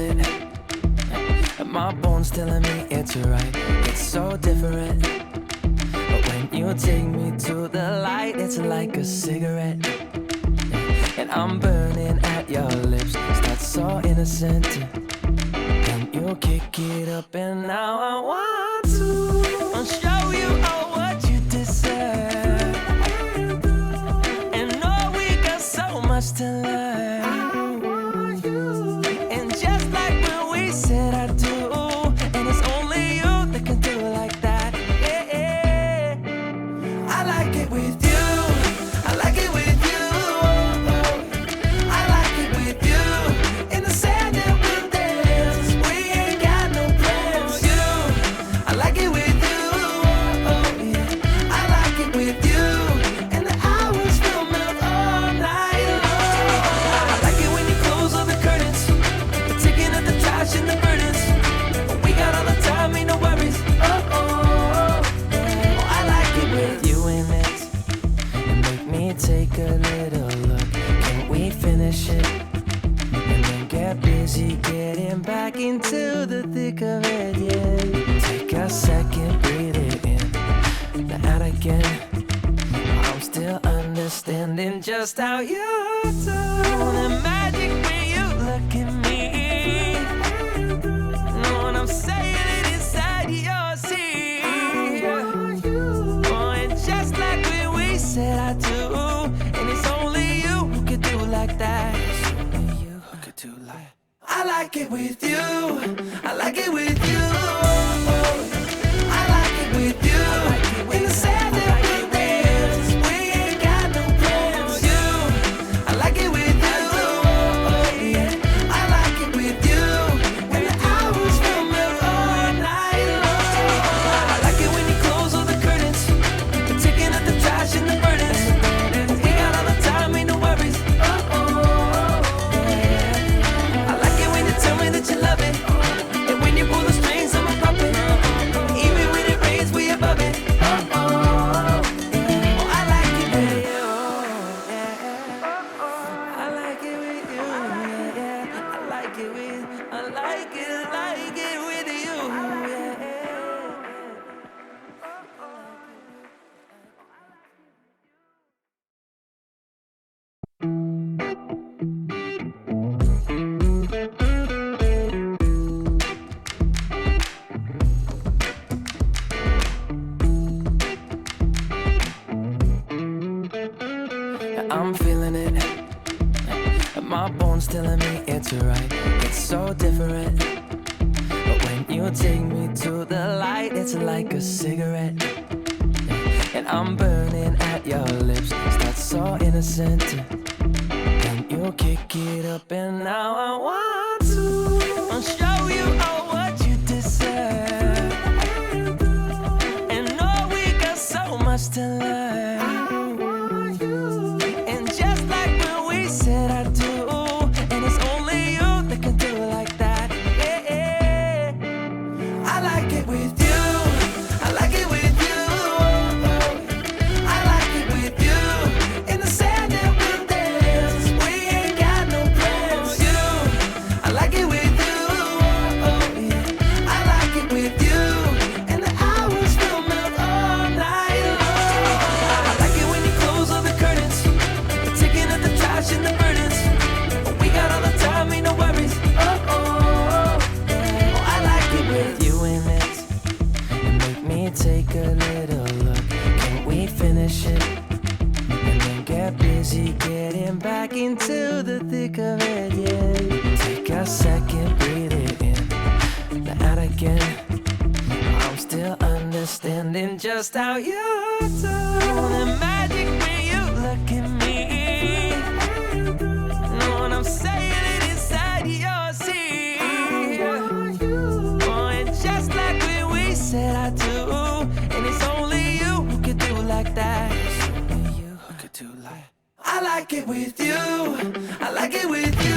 it. My bones telling me it's right. It's so different. But when you take me to the light, it's like a cigarette. And I'm burning at your lips. Start so innocent. Then you kick it up, and now I want to show you all what you deserve. And know we got so much to learn. And just like when we said I do, and it's only you that can do it like that. Yeah. I like it with you. I like it with you. I like it with you. In the sand that we dance, we ain't got no plans. You, I like it with you. Yeah. I like it with you. And the hours will melt all night long. I like it when you close all the curtains, taking out the trash and the burdens. We got all the time, ain't no worries. I like it with you in it. And make me take a little look. Can we finish it? And then get busy getting back into the thick of it, yeah. Take a second, breathe it in, now out again. I'm still understanding just how you do the magic when you look at me. Know what I'm saying? It inside your seat. Oh, and just like when we said I do, and it's only you who could do like that. It's only you who could do like. I like it with you. I like it with you. I like it with you. In the sand that we dance, we ain't got no plans. You, I like it with you. Yeah. I like it with you. And the hours will melt all night long. I like it when you close all the curtains, taking out the trash and the burdens. We got all the time, ain't no worries. I like it when you tell me that you love it, and when you pull the strings of my puppet. Even when it rains, we above it. Oh, I like it with you. Yeah. I like it with you. Yeah. I like it with. I like it with you. Yeah. I'm feeling it. My bones telling me it's right. It's so different. But when you take me to the light, it's like a cigarette. And I'm burning at your lips. Start so innocent. Then you kick it up, and now I want to show you all what you deserve. And know we got so much to learn. And just like when we said I do, and it's only you that can do it like that. Yeah. I like it with you. I like it with you. I like it with you. In the sand that we dance, we ain't got no plans. You, I like it with you. Yeah. I like it with you. And the hours will melt all night long. I like it when you close all the curtains, taking out the trash and the burdens. We got all the time, ain't no worries. I like it with you in it. And make me take a little look. Can we finish it? And then get busy getting back into the thick of it, yeah. Take a second, breathe it in, now out again. I'm still understanding just how you do the magic when you look at me. Know what I'm saying? It inside your seat. Oh, and just like when we said I do, and it's only you who could do like that. It's only you who could do like. I like it with you. I like it with you.